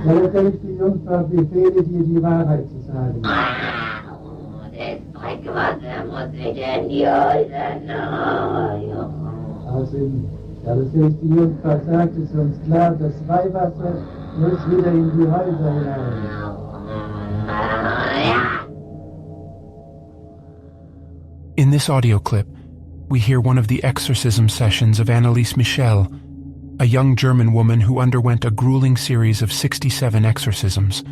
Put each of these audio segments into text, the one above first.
Der lebendige Jungfrau befehle dir, die Wahrheit zu sagen. Das Dreckwasser muss wieder in die Häuser. Außerdem, der lebendige Jungfrau sagt es uns klar, das Weihwasser muss wieder in die Häuser hinein. In this audio clip, we hear one of the exorcism sessions of Anneliese Michel, a young German woman who underwent a grueling series of 67 exorcisms.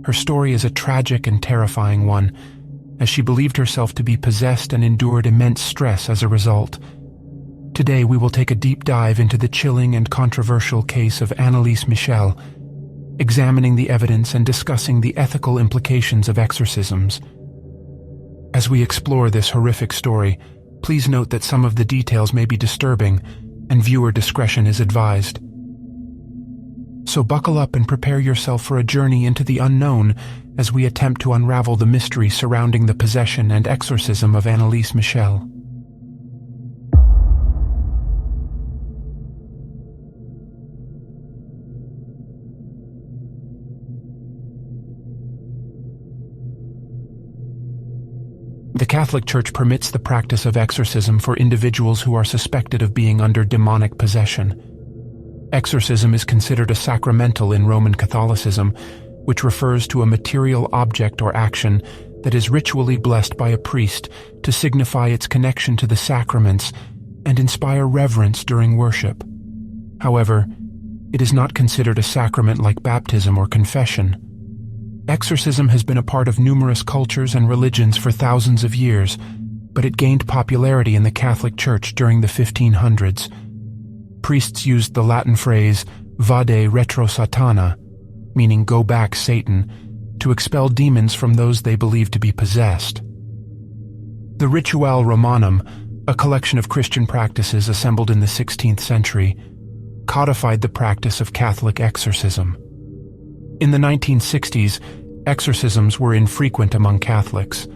Her story is a tragic and terrifying one, as she believed herself to be possessed and endured immense stress as a result. Today we will take a deep dive into the chilling and controversial case of Anneliese Michel, examining the evidence and discussing the ethical implications of exorcisms. As we explore this horrific story, please note that some of the details may be disturbing, and viewer discretion is advised. So buckle up and prepare yourself for a journey into the unknown as we attempt to unravel the mystery surrounding the possession and exorcism of Anneliese Michel. The Catholic Church permits the practice of exorcism for individuals who are suspected of being under demonic possession. Exorcism is considered a sacramental in Roman Catholicism, which refers to a material object or action that is ritually blessed by a priest to signify its connection to the sacraments and inspire reverence during worship. However, it is not considered a sacrament like baptism or confession. Exorcism has been a part of numerous cultures and religions for thousands of years, but it gained popularity in the Catholic Church during the 1500s. Priests used the Latin phrase vade retro satana, meaning go back Satan, to expel demons from those they believed to be possessed. The Ritual Romanum, a collection of Christian practices assembled in the 16th century, codified the practice of Catholic exorcism. In the 1960s, exorcisms were infrequent among Catholics,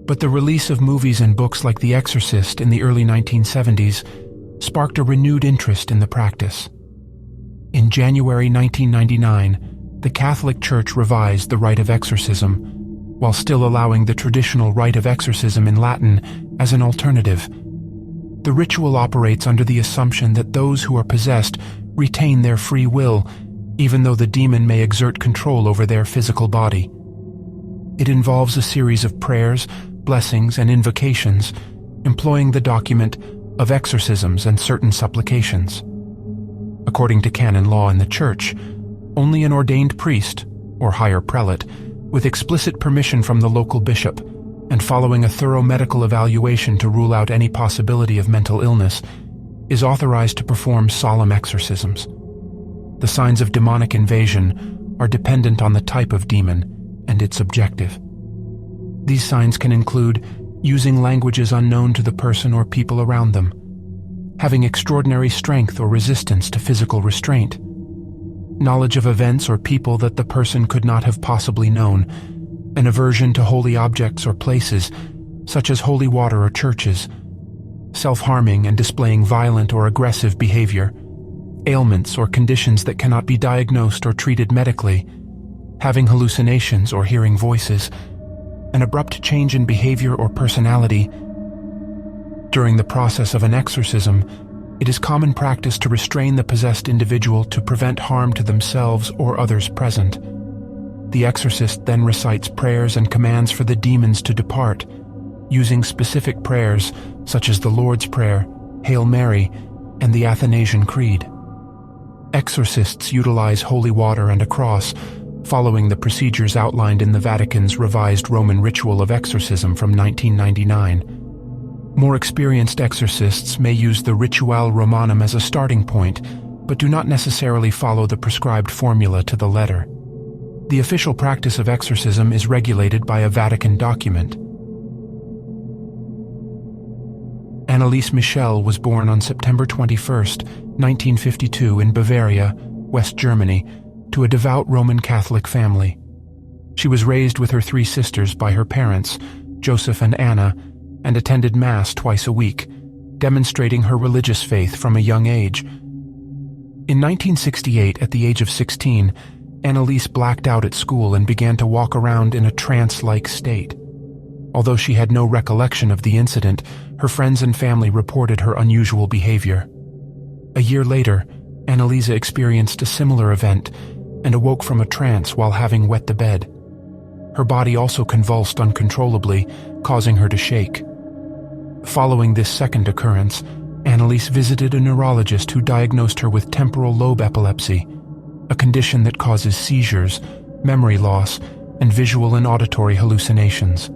but the release of movies and books like The Exorcist in the early 1970s sparked a renewed interest in the practice. In January 1999, the Catholic Church revised the rite of exorcism, while still allowing the traditional rite of exorcism in Latin as an alternative. The ritual operates under the assumption that those who are possessed retain their free will, even though the demon may exert control over their physical body. It involves a series of prayers, blessings, and invocations, employing the document of exorcisms and certain supplications. According to canon law in the Church, only an ordained priest, or higher prelate, with explicit permission from the local bishop, and following a thorough medical evaluation to rule out any possibility of mental illness, is authorized to perform solemn exorcisms. The signs of demonic invasion are dependent on the type of demon and its objective. These signs can include using languages unknown to the person or people around them, having extraordinary strength or resistance to physical restraint, knowledge of events or people that the person could not have possibly known, an aversion to holy objects or places, such as holy water or churches, self-harming and displaying violent or aggressive behavior, ailments or conditions that cannot be diagnosed or treated medically, having hallucinations or hearing voices, an abrupt change in behavior or personality. During the process of an exorcism, it is common practice to restrain the possessed individual to prevent harm to themselves or others present. The exorcist then recites prayers and commands for the demons to depart, using specific prayers such as the Lord's Prayer, Hail Mary, and the Athanasian Creed. Exorcists utilize holy water and a cross, following the procedures outlined in the Vatican's revised Roman Ritual of Exorcism from 1999. More experienced exorcists may use the Ritual Romanum as a starting point, but do not necessarily follow the prescribed formula to the letter. The official practice of exorcism is regulated by a Vatican document. Anneliese Michel was born on September 21, 1952 in Bavaria, West Germany, to a devout Roman Catholic family. She was raised with her three sisters by her parents, Joseph and Anna, and attended Mass twice a week, demonstrating her religious faith from a young age. In 1968, at the age of 16, Anneliese blacked out at school and began to walk around in a trance-like state. Although she had no recollection of the incident, her friends and family reported her unusual behavior. A year later, Anneliese experienced a similar event and awoke from a trance while having wet the bed. Her body also convulsed uncontrollably, causing her to shake. Following this second occurrence, Anneliese visited a neurologist who diagnosed her with temporal lobe epilepsy, a condition that causes seizures, memory loss, and visual and auditory hallucinations.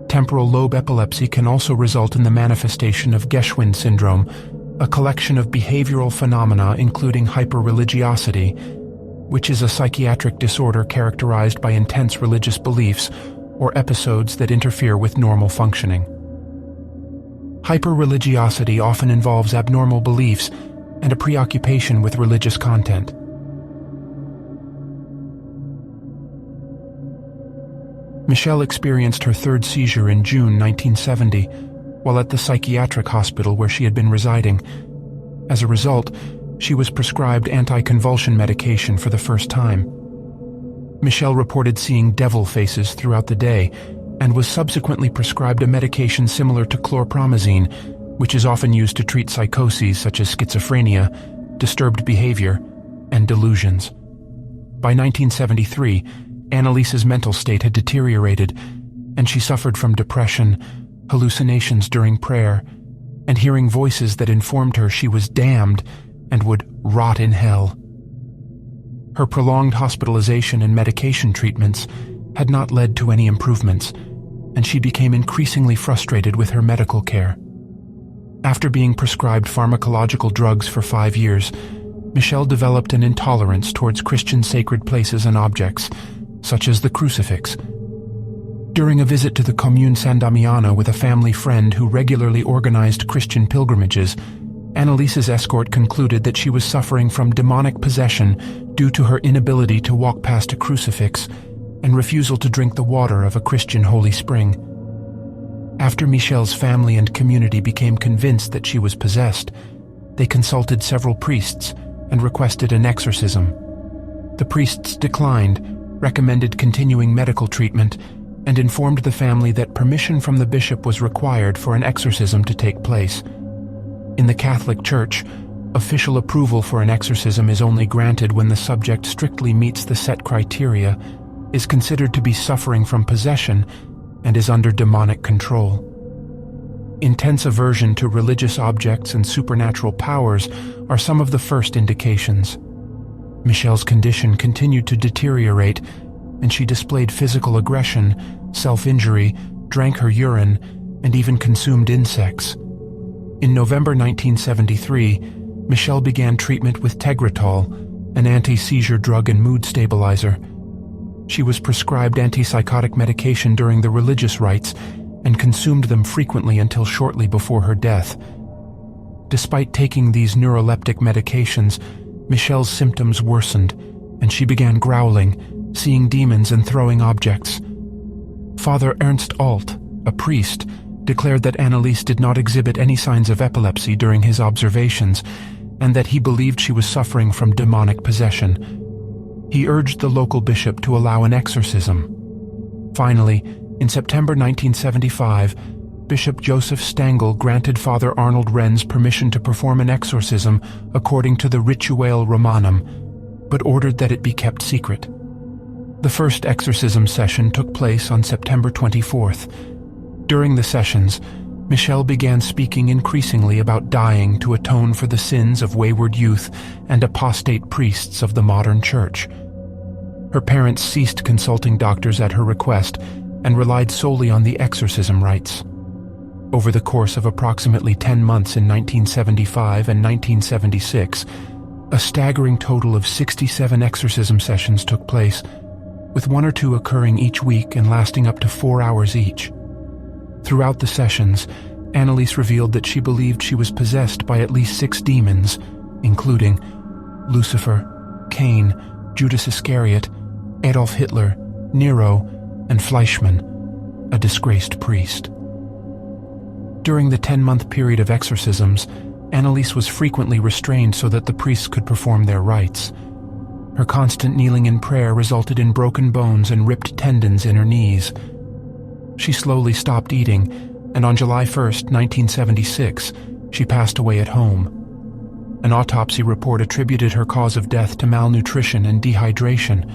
Temporal lobe epilepsy can also result in the manifestation of Geschwind syndrome, a collection of behavioral phenomena including hyperreligiosity, which is a psychiatric disorder characterized by intense religious beliefs or episodes that interfere with normal functioning. Hyperreligiosity often involves abnormal beliefs and a preoccupation with religious content. Michel experienced her third seizure in June 1970 while at the psychiatric hospital where she had been residing. As a result, she was prescribed anti-convulsion medication for the first time. Michel reported seeing devil faces throughout the day and was subsequently prescribed a medication similar to chlorpromazine, which is often used to treat psychoses such as schizophrenia, disturbed behavior, and delusions. By 1973, Anneliese's mental state had deteriorated, and she suffered from depression, hallucinations during prayer, and hearing voices that informed her she was damned and would rot in hell. Her prolonged hospitalization and medication treatments had not led to any improvements, and she became increasingly frustrated with her medical care. After being prescribed pharmacological drugs for 5 years, Michel developed an intolerance towards Christian sacred places and objects, such as the crucifix. During a visit to the Commune San Damiano with a family friend who regularly organized Christian pilgrimages, Anneliese's escort concluded that she was suffering from demonic possession due to her inability to walk past a crucifix and refusal to drink the water of a Christian holy spring. After Michel's family and community became convinced that she was possessed, they consulted several priests and requested an exorcism. The priests declined, recommended continuing medical treatment, and informed the family that permission from the bishop was required for an exorcism to take place. In the Catholic Church, official approval for an exorcism is only granted when the subject strictly meets the set criteria, is considered to be suffering from possession, and is under demonic control. Intense aversion to religious objects and supernatural powers are some of the first indications. Michel's condition continued to deteriorate, and she displayed physical aggression, self-injury, drank her urine, and even consumed insects. In November 1973, Michel began treatment with Tegretol, an anti-seizure drug and mood stabilizer. She was prescribed antipsychotic medication during the religious rites and consumed them frequently until shortly before her death. Despite taking these neuroleptic medications, Michel's symptoms worsened, and she began growling, seeing demons and throwing objects. Father Ernst Alt, a priest, declared that Anneliese did not exhibit any signs of epilepsy during his observations, and that he believed she was suffering from demonic possession. He urged the local bishop to allow an exorcism. Finally, in September 1975, Bishop Joseph Stangl granted Father Arnold Renz permission to perform an exorcism according to the Rituale Romanum, but ordered that it be kept secret. The first exorcism session took place on September 24th. During the sessions, Michel began speaking increasingly about dying to atone for the sins of wayward youth and apostate priests of the modern church. Her parents ceased consulting doctors at her request and relied solely on the exorcism rites. Over the course of approximately 10 months in 1975 and 1976, a staggering total of 67 exorcism sessions took place, with 1 or 2 occurring each week and lasting up to 4 hours each. Throughout the sessions, Anneliese revealed that she believed she was possessed by at least 6 demons, including Lucifer, Cain, Judas Iscariot, Adolf Hitler, Nero, and Fleischmann, a disgraced priest. During the 10-month period of exorcisms, Anneliese was frequently restrained so that the priests could perform their rites. Her constant kneeling in prayer resulted in broken bones and ripped tendons in her knees. She slowly stopped eating, and on July 1st, 1976, she passed away at home. An autopsy report attributed her cause of death to malnutrition and dehydration,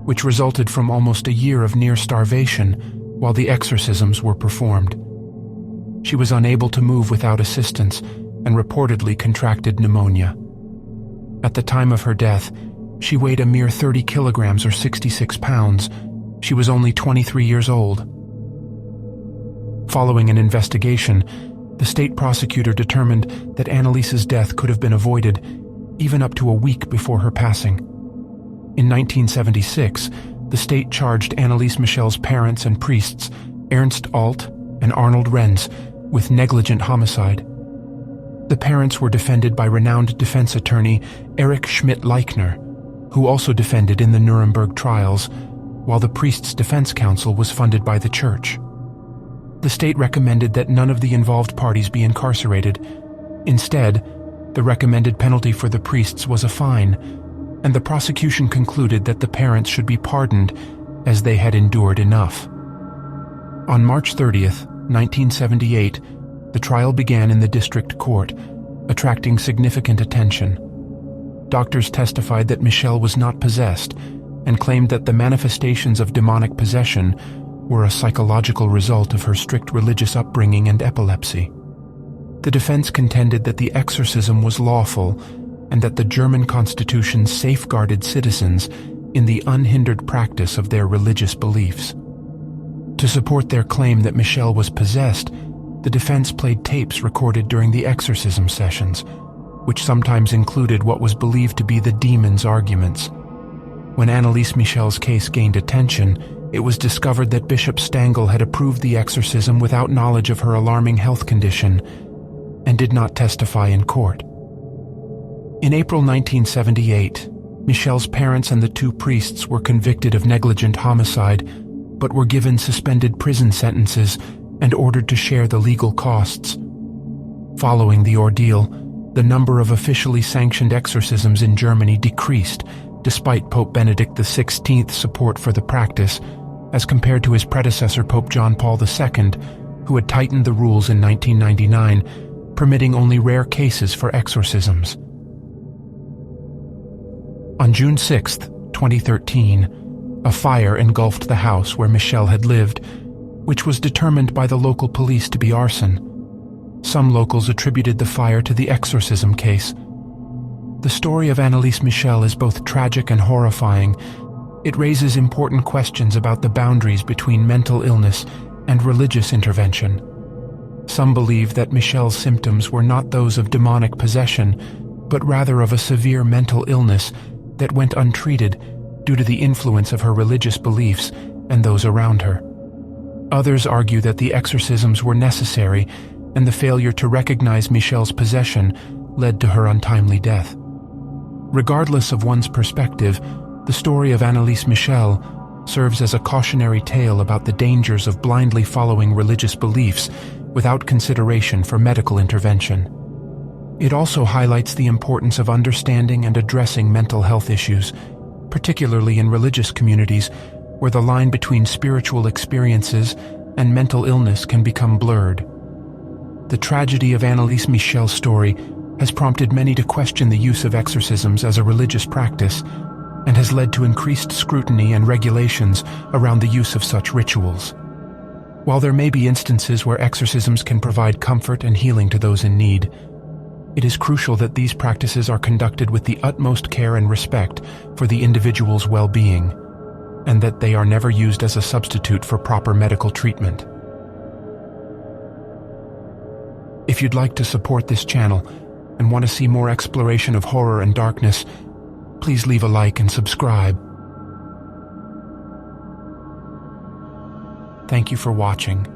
which resulted from almost a year of near starvation while the exorcisms were performed. She was unable to move without assistance and reportedly contracted pneumonia. At the time of her death, she weighed a mere 30 kilograms or 66 pounds. She was only 23 years old. Following an investigation, the state prosecutor determined that Anneliese's death could have been avoided even up to a week before her passing. In 1976, the state charged Anneliese Michel's parents and priests, Ernst Alt and Arnold Renz, with negligent homicide. The parents were defended by renowned defense attorney Erich Schmidt-Leichner, who also defended in the Nuremberg trials, while the priest's defense counsel was funded by the church. The state recommended that none of the involved parties be incarcerated. Instead, the recommended penalty for the priests was a fine, and the prosecution concluded that the parents should be pardoned as they had endured enough. On March 30th, 1978, the trial began in the district court, attracting significant attention. Doctors testified that Michel was not possessed and claimed that the manifestations of demonic possession were a psychological result of her strict religious upbringing and epilepsy. The defense contended that the exorcism was lawful and that the German Constitution safeguarded citizens in the unhindered practice of their religious beliefs. To support their claim that Michel was possessed, the defense played tapes recorded during the exorcism sessions, which sometimes included what was believed to be the demon's arguments. When Anneliese Michel's case gained attention, it was discovered that Bishop Stangl had approved the exorcism without knowledge of her alarming health condition and did not testify in court. In April 1978, Michel's parents and the two priests were convicted of negligent homicide, but were given suspended prison sentences and ordered to share the legal costs. Following the ordeal, the number of officially sanctioned exorcisms in Germany decreased, despite Pope Benedict XVI's support for the practice, as compared to his predecessor Pope John Paul II, who had tightened the rules in 1999, permitting only rare cases for exorcisms. On June 6, 2013, a fire engulfed the house where Michel had lived, which was determined by the local police to be arson. Some locals attributed the fire to the exorcism case. The story of Anneliese Michel is both tragic and horrifying. It raises important questions about the boundaries between mental illness and religious intervention. Some believe that Michel's symptoms were not those of demonic possession, but rather of a severe mental illness that went untreated due to the influence of her religious beliefs and those around her. Others argue that the exorcisms were necessary and the failure to recognize Michel's possession led to her untimely death. Regardless of one's perspective, the story of Anneliese Michel serves as a cautionary tale about the dangers of blindly following religious beliefs without consideration for medical intervention. It also highlights the importance of understanding and addressing mental health issues, particularly in religious communities where the line between spiritual experiences and mental illness can become blurred. The tragedy of Anneliese Michel's story has prompted many to question the use of exorcisms as a religious practice and has led to increased scrutiny and regulations around the use of such rituals. While there may be instances where exorcisms can provide comfort and healing to those in need, it is crucial that these practices are conducted with the utmost care and respect for the individual's well-being, and that they are never used as a substitute for proper medical treatment. If you'd like to support this channel and want to see more exploration of horror and darkness, please leave a like and subscribe. Thank you for watching.